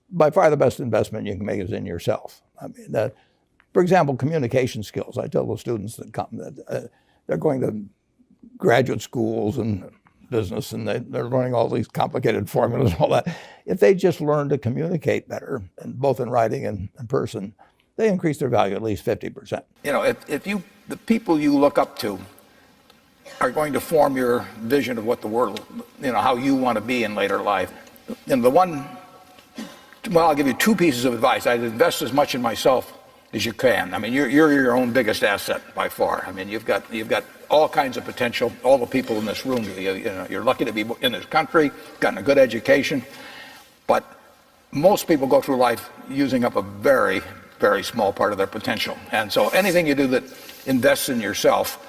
by far the best investment you can make is in yourself. I mean, for example, communication skills. I tell the students that come that they're going to graduate schools and business, and they're learning all these complicated formulas and all that. If they just learn to communicate better, and both in writing and in person, they increase their value at least 50%. You know, if the people you look up to are going to form your vision of what the world, you know, how you want to be in later life. And I'll give you two pieces of advice. I'd invest as much in myself as you can. I mean, you're your own biggest asset by far. I mean, you've got all kinds of potential. All the people in this room, you're lucky to be in this country, gotten a good education, but most people go through life using up a very, very small part of their potential. And so anything you do that invests in yourself,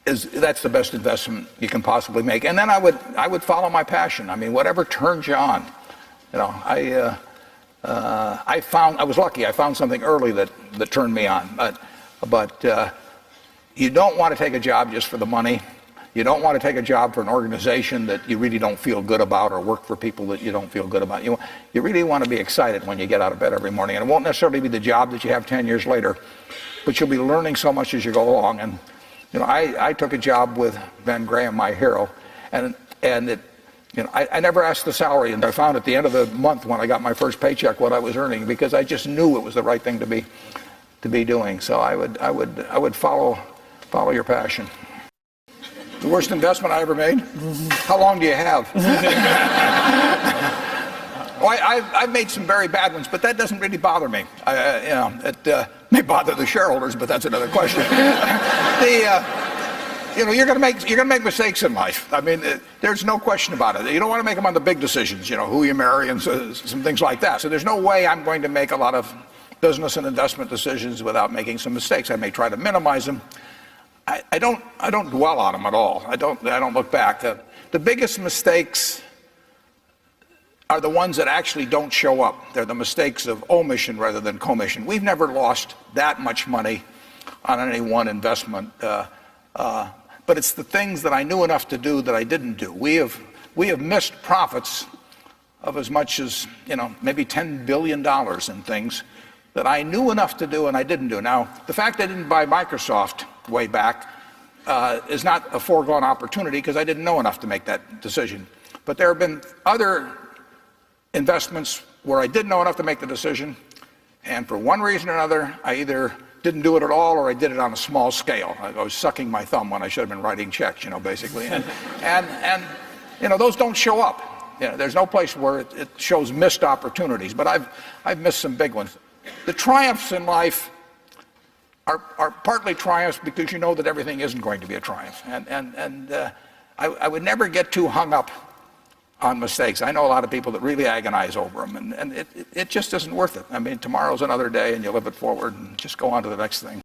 that's the best investment you can possibly make. And then I would follow my passion. I mean, whatever turns you on. You know, I was lucky. I found something early that turned me on. But you don't want to take a job just for the money. You don't want to take a job for an organization that you really don't feel good about, or work for people that you don't feel good about. You really want to be excited when you get out of bed every morning. And it won't necessarily be the job that you have 10 years later, but you'll be learning so much as you go along. And you know, I took a job with Ben Graham, my hero, and it, you know, I never asked the salary, and I found at the end of the month when I got my first paycheck what I was earning, because I just knew it was the right thing to be doing. So I would follow your passion. The worst investment I ever made? How long do you have? Well, I've made some very bad ones, but that doesn't really bother me. It may bother the shareholders, but that's another question. You know, you're going to make mistakes in life. I mean, there's no question about it. You don't want to make them on the big decisions, you know, who you marry and some things like that. So there's no way I'm going to make a lot of business and investment decisions without making some mistakes. I may try to minimize them. I don't dwell on them at all. I don't look back. The biggest mistakes are the ones that actually don't show up. They're the mistakes of omission rather than commission. We've never lost that much money on any one investment, but it's the things that I knew enough to do that I didn't do. We have missed profits of as much as, you know, maybe $10 billion in things that I knew enough to do and I didn't do. Now, the fact I didn't buy Microsoft way back is not a foregone opportunity, because I didn't know enough to make that decision. But there have been other investments where I didn't know enough to make the decision, and for one reason or another, I either didn't do it at all or I did it on a small scale. I was sucking my thumb when I should have been writing checks, you know, basically. And you know, those don't show up. You know, there's no place where it shows missed opportunities, but I've missed some big ones. The triumphs in life are partly triumphs because you know that everything isn't going to be a triumph. And I would never get too hung up on mistakes. I know a lot of people that really agonize over them, and it just isn't worth it. I mean, tomorrow's another day, and you live it forward and just go on to the next thing.